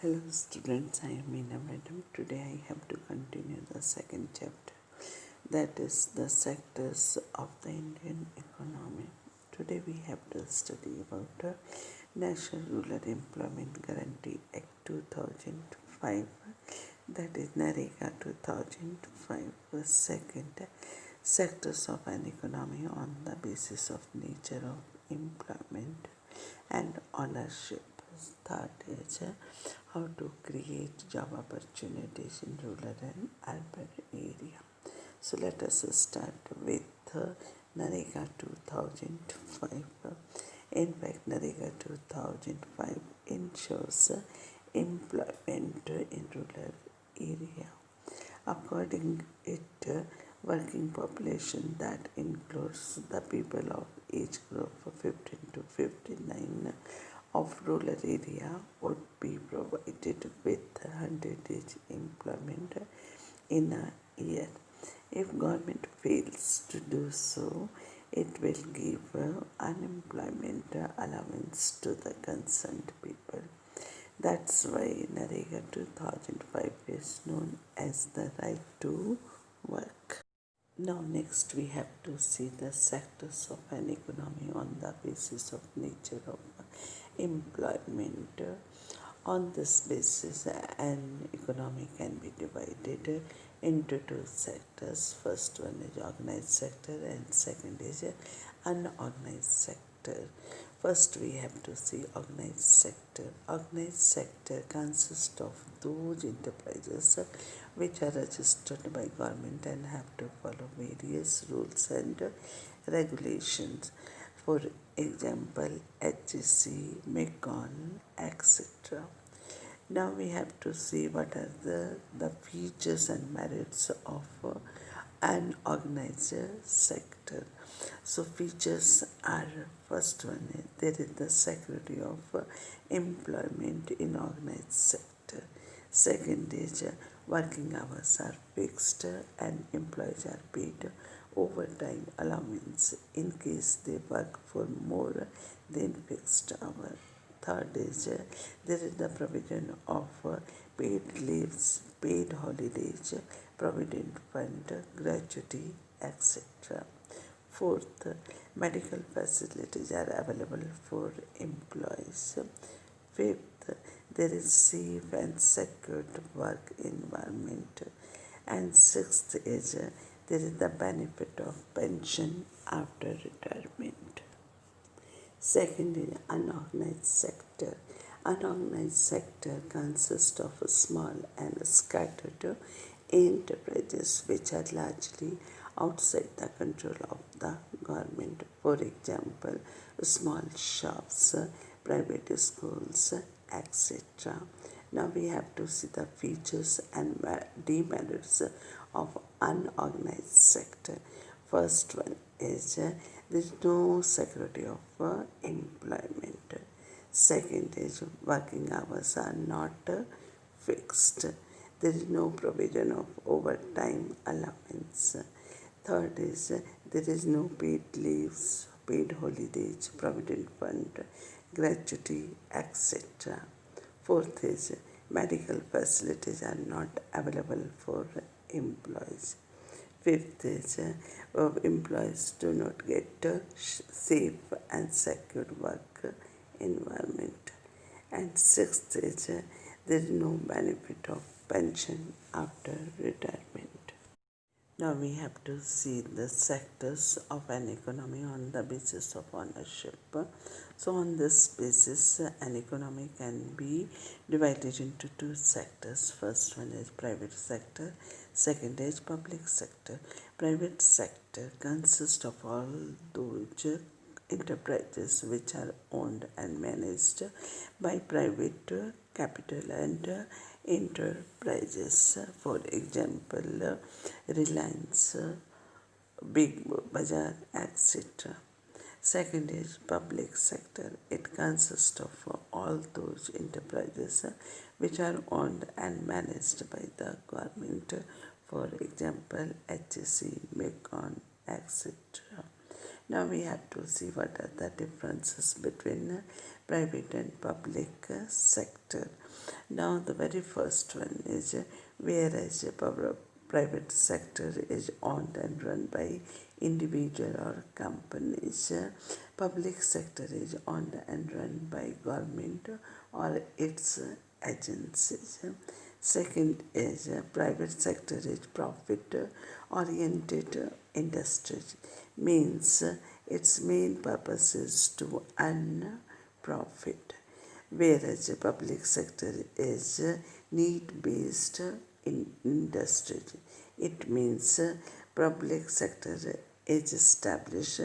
Hello students, I am Meena Madam. Today I have to continue the second chapter, that is the sectors of the Indian economy. Today we have to study about the National Rural Employment Guarantee Act 2005, that is NREGA 2005. The second, sectors of an economy on the basis of nature of employment and ownership. Third is how to create job opportunities in rural and urban area. So let us start with NREGA 2005. In fact, NREGA 2005 ensures employment in rural area. According it, working population that includes the people of age group 15 to 59 of rural area would be provided with 100 days employment in a year. If government fails to do so, it will give unemployment allowance to the concerned people. That's why NREGA 2005 is known as the right to work. Now next we have to see the sectors of an economy on the basis of nature of employment. On this basis, an economy can be divided into two sectors. First one is organized sector and second is unorganized sector. First we have to see organized sector. Organized sector consists of those enterprises which are registered by government and have to follow various rules and regulations. For example, HGC, MECON, etc. Now we have to see what are the features and merits of an organized sector. So features are, first one, there is the security of employment in organized sector. Second is working hours are fixed and employees are paid overtime allowance in case they work for more than fixed hour. Third is there is the provision of paid leaves, paid holidays, provident fund, gratuity, etc. Fourth, medical facilities are available for employees. Fifth, there is safe and secured work environment. And sixth is there is the benefit of pension after retirement. Second is unorganized sector. Unorganized sector consists of small and scattered enterprises which are largely outside the control of the government. For example, small shops, private schools, etc. Now we have to see the features and demerits of unorganized sector. First one is there is no security of employment. Second is working hours are not fixed. There is no provision of overtime allowance. Third is there is no paid leaves, paid holidays, provident fund, gratuity, etc. Fourth is medical facilities are not available for employees. Fifth is employees do not get safe and secure work environment. And sixth is there is no benefit of pension after retirement. Now we have to see the sectors of an economy on the basis of ownership. So on this basis, an economy can be divided into two sectors. First one is private sector, second is public sector. Private sector consists of all those enterprises which are owned and managed by private capital and enterprises. For example, Reliance, Big Bazaar, etc. Second is public sector. It consists of all those enterprises which are owned and managed by the government. For example, HSC, MECON, etc. Now we have to see what are the differences between private and public sector. Now the very first one is whereas private sector is owned and run by individual or companies, public sector is owned and run by government or its agencies. Second is private sector is profit oriented industry, means its main purpose is to earn profit, whereas the public sector is need-based industry. It means public sector is established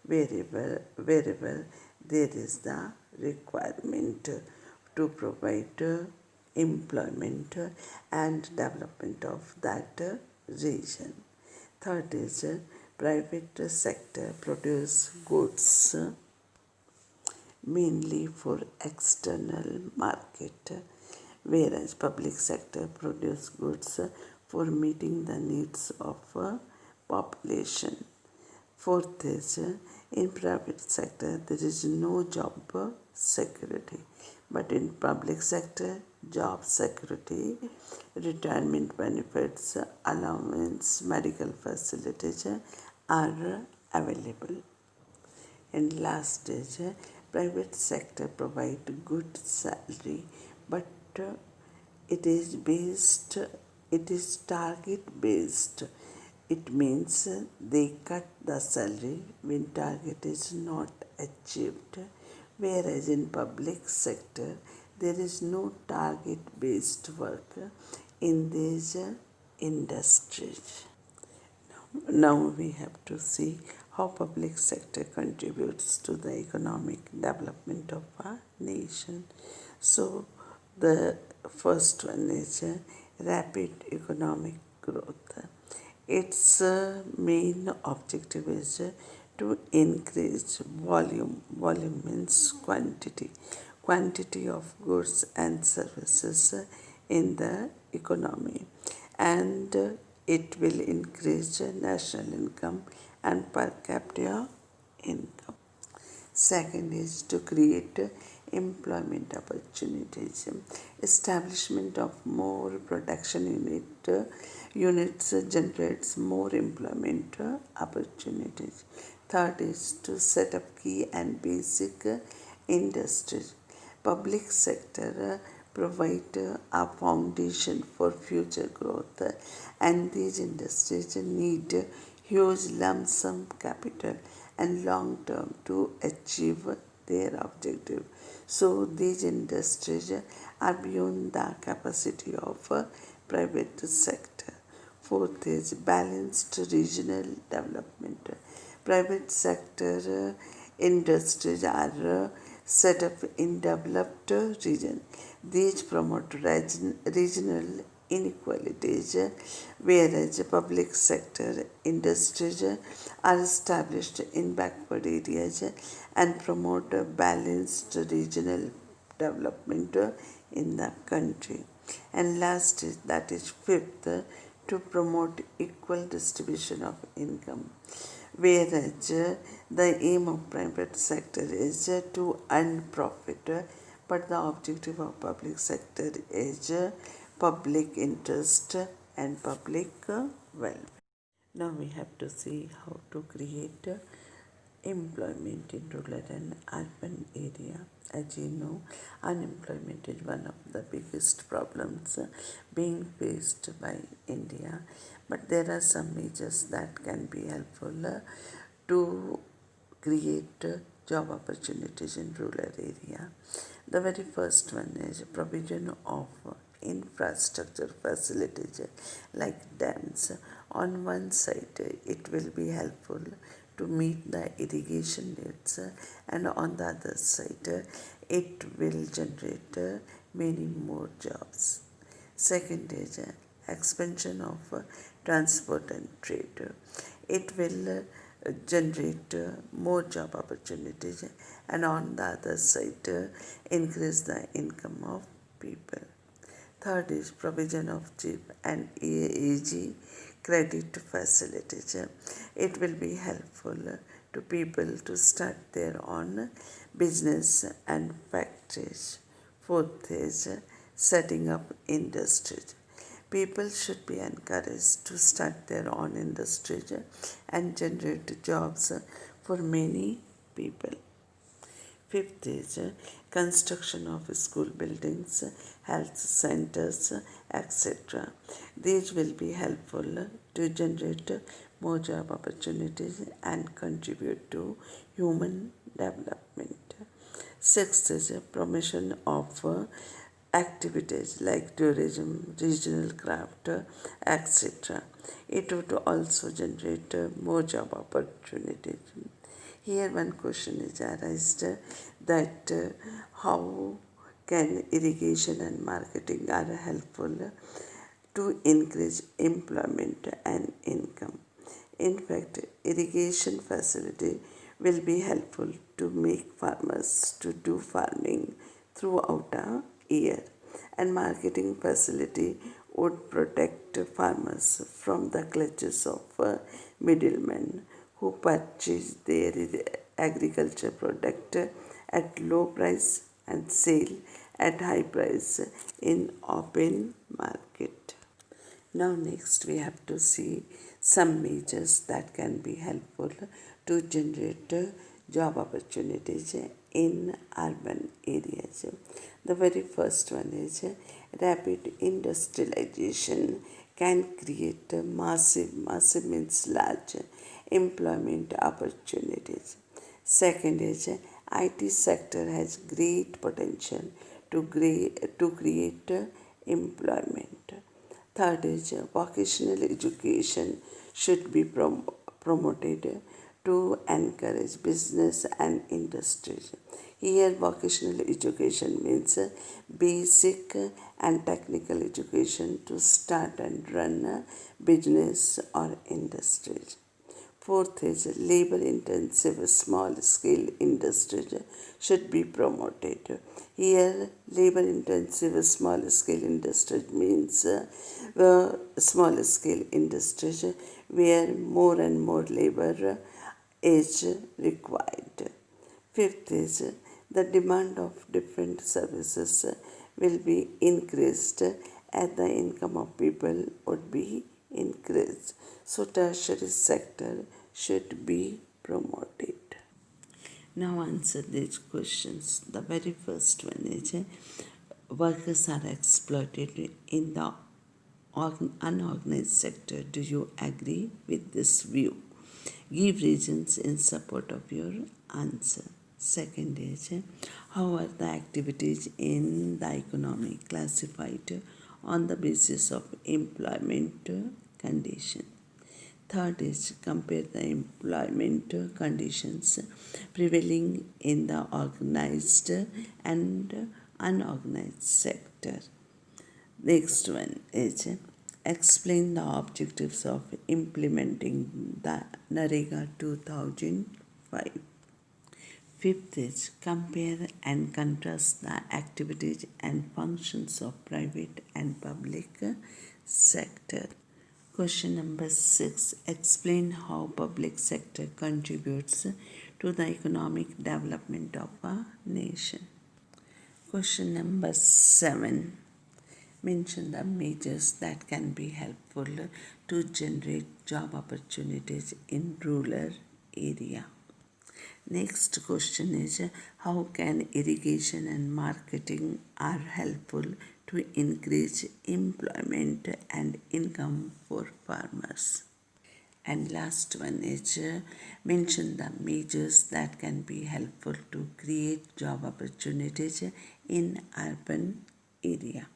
wherever there is the requirement to provide employment and development of that region. Third is private sector produce goods mainly for external market, whereas public sector produce goods for meeting the needs of population. Fourth is in private sector there is no job security, but in public sector job security, retirement benefits, allowance, medical facilities are available. And last is private sector provide good salary, but uh, it is based, it is target based. It means they cut the salary when target is not achieved, whereas in public sector there is no target based work in these industries. Now we have to see how public sector contributes to the economic development of a nation. So the first one is rapid economic growth. Its main objective is to increase volume. Volume means quantity. Quantity of goods and services in the economy, and it will increase national income and per capita income. Second is to create employment opportunities. Establishment of more production units generates more employment opportunities. Third is to set up key and basic industries. Public sector provide a foundation for future growth, and these industries need huge lump sum capital and long term to achieve their objective. So these industries are beyond the capacity of private sector. Fourth is balanced regional development. Private sector industries are set up in developed region. These promote regional inequalities, whereas public sector industries are established in backward areas and promote balanced regional development in the country. And last is, that is fifth, to promote equal distribution of income, whereas the aim of private sector is to earn profit, but the objective of public sector is public interest and public welfare. Now we have to see how to create employment in rural and urban area. As you know, unemployment is one of the biggest problems being faced by India, but there are some measures that can be helpful to create job opportunities in rural area. The very first one is provision of infrastructure facilities like dams. On one side, it will be helpful to meet the irrigation needs, and on the other side, it will generate many more jobs. Second is expansion of transport and trade. It will generate more job opportunities, and on the other side, increase the income of people. Third is provision of cheap and easy credit facilities. It will be helpful to people to start their own business and factories. Fourth is setting up industries. People should be encouraged to start their own industries and generate jobs for many people. Fifth is construction of school buildings, health centers, etc. These will be helpful to generate more job opportunities and contribute to human development. Sixth is promotion of activities like tourism, regional craft, etc. It would also generate more job opportunities. Here one question is arised that how can irrigation and marketing are helpful to increase employment and income. In fact, irrigation facility will be helpful to make farmers to do farming throughout a year, and marketing facility would protect farmers from the clutches of middlemen who purchase their agriculture product at low price and sell at high price in open market. Now next we have to see some measures that can be helpful to generate job opportunities in urban areas. The very first one is rapid industrialization can create massive means large employment opportunities. Second is IT sector has great potential to create employment. Third is vocational education should be promoted to encourage business and industries. Here, vocational education means basic and technical education to start and run a business or industries. Fourth is labor intensive small scale industries should be promoted. Here, labor intensive small scale industries means small scale industries where more and more labor is required. Fifth is the demand of different services will be increased as the income of people would be increased. So tertiary sector should be promoted. Now answer these questions. The very first one is workers are exploited in the unorganized sector. Do you agree with this view? Give reasons in support of your answer. Second is how are the activities in the economy classified on the basis of employment condition. Third is compare the employment conditions prevailing in the organized and unorganized sector. Next one is explain the objectives of implementing the NREGA 2005. Fifth is compare and contrast the activities and functions of private and public sector. Question number 6. Explain how public sector contributes to the economic development of a nation. Question number 7. Mention the measures that can be helpful to generate job opportunities in rural area. Next question is how can irrigation and marketing are helpful to increase employment and income for farmers. And last one is mention the measures that can be helpful to create job opportunities in urban area.